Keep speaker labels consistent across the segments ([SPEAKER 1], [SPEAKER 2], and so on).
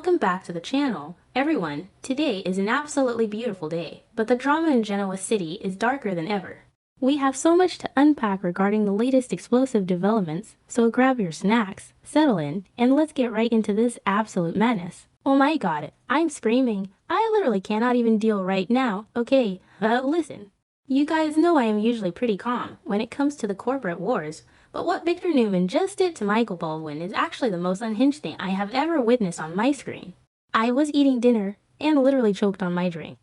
[SPEAKER 1] welcome back to the channel. Everyone, today is an absolutely beautiful day, but the drama in Genoa City is darker than ever. We have so much to unpack regarding the latest explosive developments, so grab your snacks, settle in, and let's get right into this absolute madness. Oh my god, I'm screaming. I literally cannot even deal right now. Okay, listen. You guys know I am usually pretty calm when it comes to the corporate wars, but what Victor Newman just did to Michael Baldwin is actually the most unhinged thing I have ever witnessed on my screen. I was eating dinner and literally choked on my drink.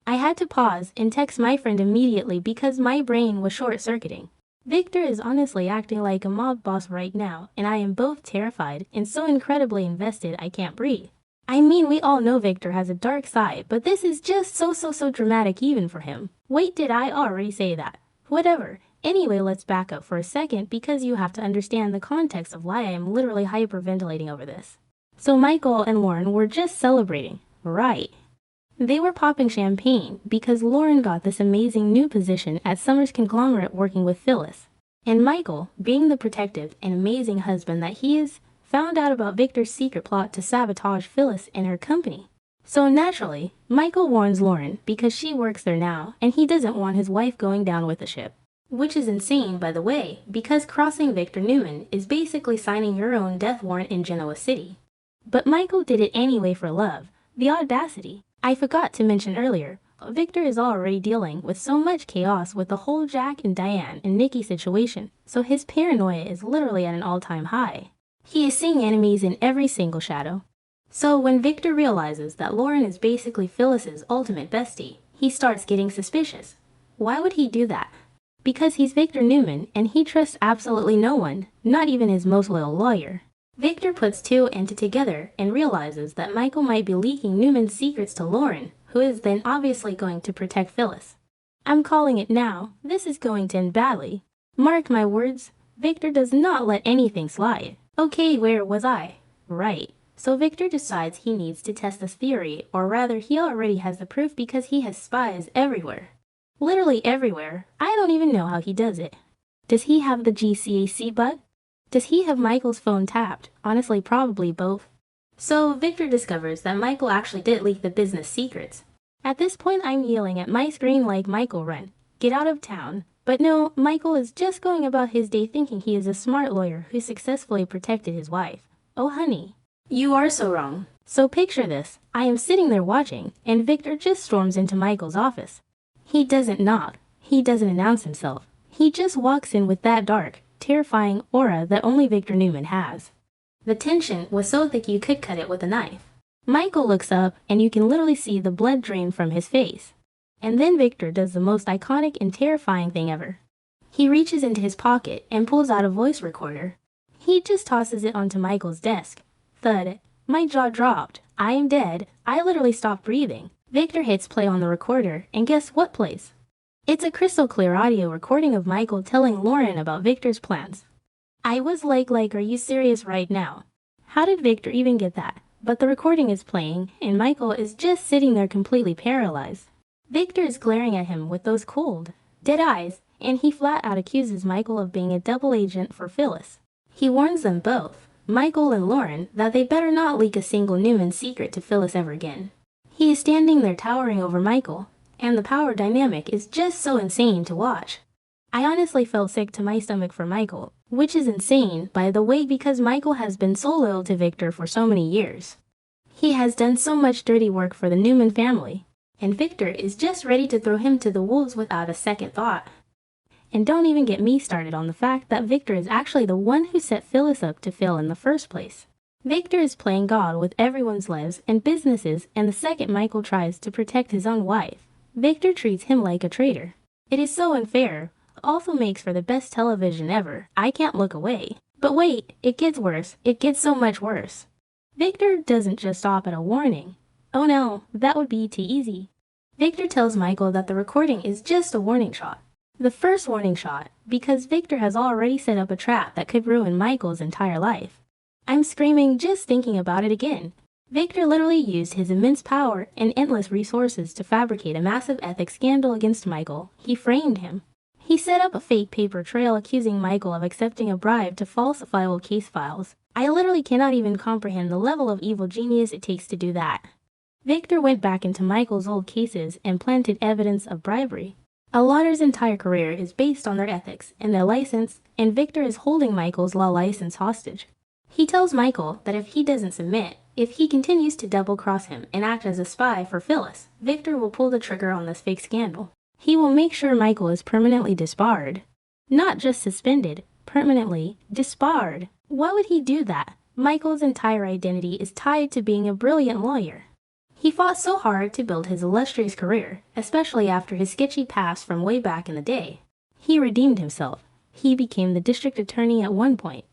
[SPEAKER 1] I had to pause and text my friend immediately because my brain was short-circuiting. Victor is honestly acting like a mob boss right now, and I am both terrified and so incredibly invested I can't breathe. I mean, we all know Victor has a dark side, but this is just so dramatic even for him. Wait, did I already say that? Whatever. Anyway, let's back up for a second because you have to understand the context of why I am literally hyperventilating over this. So Michael and Lauren were just celebrating, right? They were popping champagne because Lauren got this amazing new position at Summer's conglomerate working with Phyllis. And Michael, being the protective and amazing husband that he is, found out about Victor's secret plot to sabotage Phyllis and her company. So naturally, Michael warns Lauren because she works there now and he doesn't want his wife going down with the ship. Which is insane, by the way, because crossing Victor Newman is basically signing your own death warrant in Genoa City. But Michael did it anyway for love. The audacity. I forgot to mention earlier, Victor is already dealing with so much chaos with the whole Jack and Diane and Nikki situation, so his paranoia is literally at an all-time high. He is seeing enemies in every single shadow. So when Victor realizes that Lauren is basically Phyllis's ultimate bestie, he starts getting suspicious. Why would he do that? Because he's Victor Newman and he trusts absolutely no one, not even his most loyal lawyer. Victor puts two and two together and realizes that Michael might be leaking Newman's secrets to Lauren, who is then obviously going to protect Phyllis. I'm calling it now. This is going to end badly. Mark my words, Victor does not let anything slide. Okay, where was I? Right. So Victor decides he needs to test this theory, or rather he already has the proof because he has spies everywhere. Literally everywhere. I don't even know how he does it. Does he have the GCAC bug? Does he have Michael's phone tapped? Honestly, probably both. So Victor discovers that Michael actually did leak the business secrets. At this point I'm yelling at my screen like, Michael, run. Get out of town. But no, Michael is just going about his day thinking he is a smart lawyer who successfully protected his wife. Oh honey, you are so wrong. So picture this, I am sitting there watching, and Victor just storms into Michael's office. He doesn't knock, he doesn't announce himself. He just walks in with that dark, terrifying aura that only Victor Newman has. The tension was so thick you could cut it with a knife. Michael looks up and you can literally see the blood drain from his face. And then Victor does the most iconic and terrifying thing ever. He reaches into his pocket and pulls out a voice recorder. He just tosses it onto Michael's desk. Thud. My jaw dropped. I am dead. I literally stopped breathing. Victor hits play on the recorder and guess what plays? It's a crystal clear audio recording of Michael telling Lauren about Victor's plans. I was like, are you serious right now? How did Victor even get that? But the recording is playing and Michael is just sitting there completely paralyzed. Victor is glaring at him with those cold, dead eyes, and he flat out accuses Michael of being a double agent for Phyllis. He warns them both, Michael and Lauren, that they better not leak a single Newman secret to Phyllis ever again. He is standing there towering over Michael, and the power dynamic is just so insane to watch. I honestly felt sick to my stomach for Michael, which is insane, by the way, because Michael has been so loyal to Victor for so many years. He has done so much dirty work for the Newman family. And Victor is just ready to throw him to the wolves without a second thought. And don't even get me started on the fact that Victor is actually the one who set Phyllis up to fail in the first place. Victor is playing God with everyone's lives and businesses, and the second Michael tries to protect his own wife, Victor treats him like a traitor. It is so unfair, also makes for the best television ever. I can't look away. But wait, it gets worse. It gets so much worse. Victor doesn't just stop at a warning. Oh no, that would be too easy. Victor tells Michael that the recording is just a warning shot. The first warning shot, because Victor has already set up a trap that could ruin Michael's entire life. I'm screaming just thinking about it again. Victor literally used his immense power and endless resources to fabricate a massive ethics scandal against Michael. He framed him. He set up a fake paper trail accusing Michael of accepting a bribe to falsify old case files, I literally cannot even comprehend the level of evil genius it takes to do that. Victor went back into Michael's old cases and planted evidence of bribery. A lawyer entire career is based on their ethics and their license, and Victor is holding Michael's law license hostage. He tells Michael that if he doesn't submit, if he continues to double-cross him and act as a spy for Phyllis, Victor will pull the trigger on this fake scandal. He will make sure Michael is permanently disbarred. Not just suspended, permanently disbarred. Why would he do that? Michael's entire identity is tied to being a brilliant lawyer. He fought so hard to build his illustrious career, especially after his sketchy past from way back in the day. He redeemed himself. He became the district attorney at one point.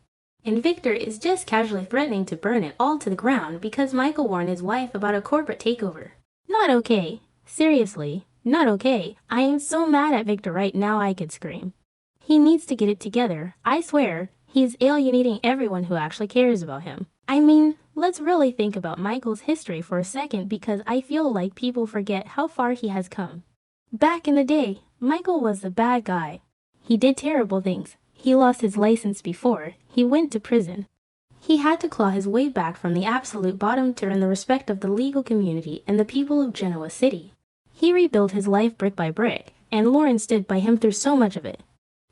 [SPEAKER 1] And Victor is just casually threatening to burn it all to the ground because Michael warned his wife about a corporate takeover. Not okay. Seriously, not okay. I am so mad at Victor right now I could scream. He needs to get it together. I swear, he is alienating everyone who actually cares about him. I mean, let's really think about Michael's history for a second because I feel like people forget how far he has come. Back in the day, Michael was the bad guy. He did terrible things. He lost his license before he went to prison. He had to claw his way back from the absolute bottom to earn the respect of the legal community and the people of Genoa City. He rebuilt his life brick by brick, and Lauren stood by him through so much of it.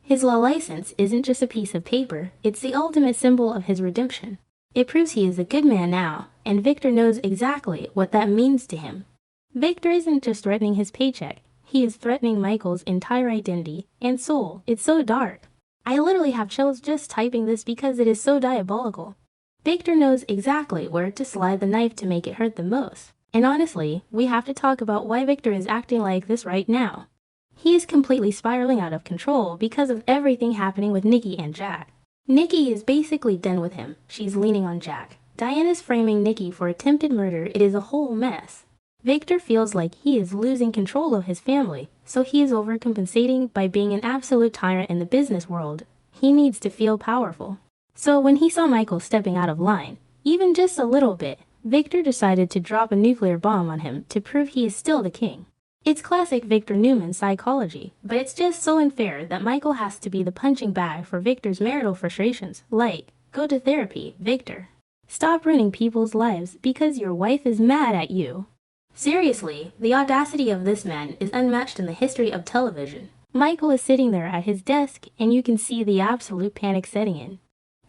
[SPEAKER 1] His law license isn't just a piece of paper, it's the ultimate symbol of his redemption. It proves he is a good man now, and Victor knows exactly what that means to him. Victor isn't just threatening his paycheck, he is threatening Michael's entire identity and soul. It's so dark. I literally have chills just typing this because it is so diabolical. Victor knows exactly where to slide the knife to make it hurt the most. And honestly, we have to talk about why Victor is acting like this right now. He is completely spiraling out of control because of everything happening with Nikki and Jack. Nikki is basically done with him. She's leaning on Jack. Diana's framing Nikki for attempted murder. It is a whole mess. Victor feels like he is losing control of his family, so he is overcompensating by being an absolute tyrant in the business world. He needs to feel powerful. So when he saw Michael stepping out of line, even just a little bit, Victor decided to drop a nuclear bomb on him to prove he is still the king. It's classic Victor Newman psychology, but it's just so unfair that Michael has to be the punching bag for Victor's marital frustrations. Like, go to therapy, Victor. Stop ruining people's lives because your wife is mad at you. Seriously, the audacity of this man is unmatched in the history of television. Michael is sitting there at his desk, and you can see the absolute panic setting in.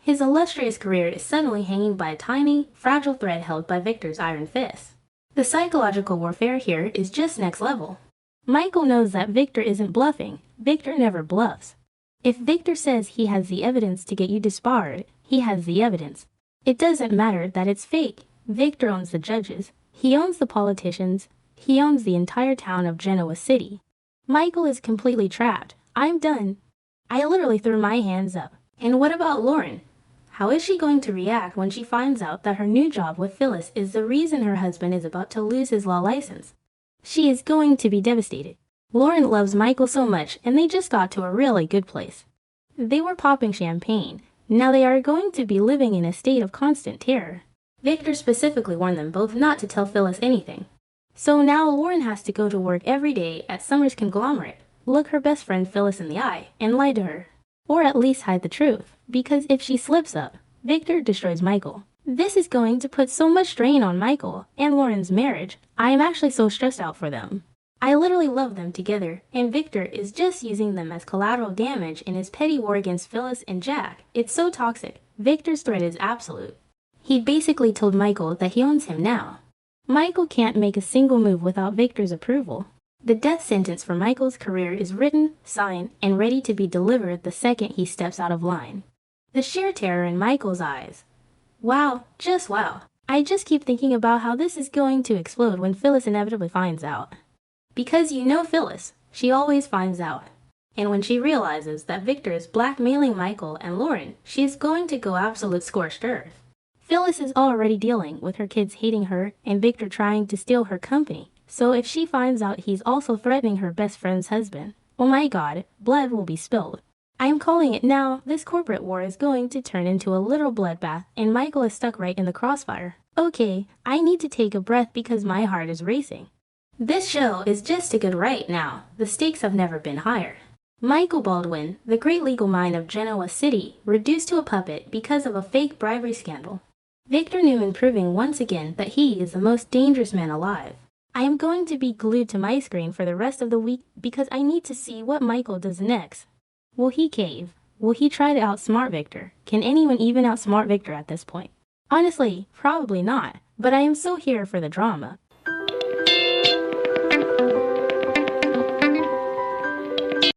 [SPEAKER 1] His illustrious career is suddenly hanging by a tiny, fragile thread held by Victor's iron fist. The psychological warfare here is just next level. Michael knows that Victor isn't bluffing. Victor never bluffs. If Victor says he has the evidence to get you disbarred, he has the evidence. It doesn't matter that it's fake. Victor owns the judges. He owns the politicians. He owns the entire town of Genoa City. Michael is completely trapped. I'm done. I literally threw my hands up. And what about Lauren? How is she going to react when she finds out that her new job with Phyllis is the reason her husband is about to lose his law license? She is going to be devastated. Lauren loves Michael so much, and they just got to a really good place. They were popping champagne. Now they are going to be living in a state of constant terror. Victor specifically warned them both not to tell Phyllis anything. So now Lauren has to go to work every day at Summer's conglomerate, look her best friend Phyllis in the eye, and lie to her. Or at least hide the truth, because if she slips up, Victor destroys Michael. This is going to put so much strain on Michael and Lauren's marriage. I am actually so stressed out for them. I literally love them together, and Victor is just using them as collateral damage in his petty war against Phyllis and Jack. It's so toxic. Victor's threat is absolute. He basically told Michael that he owns him now. Michael can't make a single move without Victor's approval. The death sentence for Michael's career is written, signed, and ready to be delivered the second he steps out of line. The sheer terror in Michael's eyes. Wow, just wow. I just keep thinking about how this is going to explode when Phyllis inevitably finds out. Because you know Phyllis, she always finds out. And when she realizes that Victor is blackmailing Michael and Lauren, she is going to go absolute scorched earth. Phyllis is already dealing with her kids hating her and Victor trying to steal her company. So if she finds out he's also threatening her best friend's husband, oh my god, blood will be spilled. I am calling it now. This corporate war is going to turn into a literal bloodbath, and Michael is stuck right in the crossfire. Okay, I need to take a breath because my heart is racing. This show is just a good right now. The stakes have never been higher. Michael Baldwin, the great legal mind of Genoa City, reduced to a puppet because of a fake bribery scandal. Victor Newman proving once again that he is the most dangerous man alive. I am going to be glued to my screen for the rest of the week because I need to see what Michael does next. Will he cave? Will he try to outsmart Victor? Can anyone even outsmart Victor at this point? Honestly, probably not, but I am so here for the drama.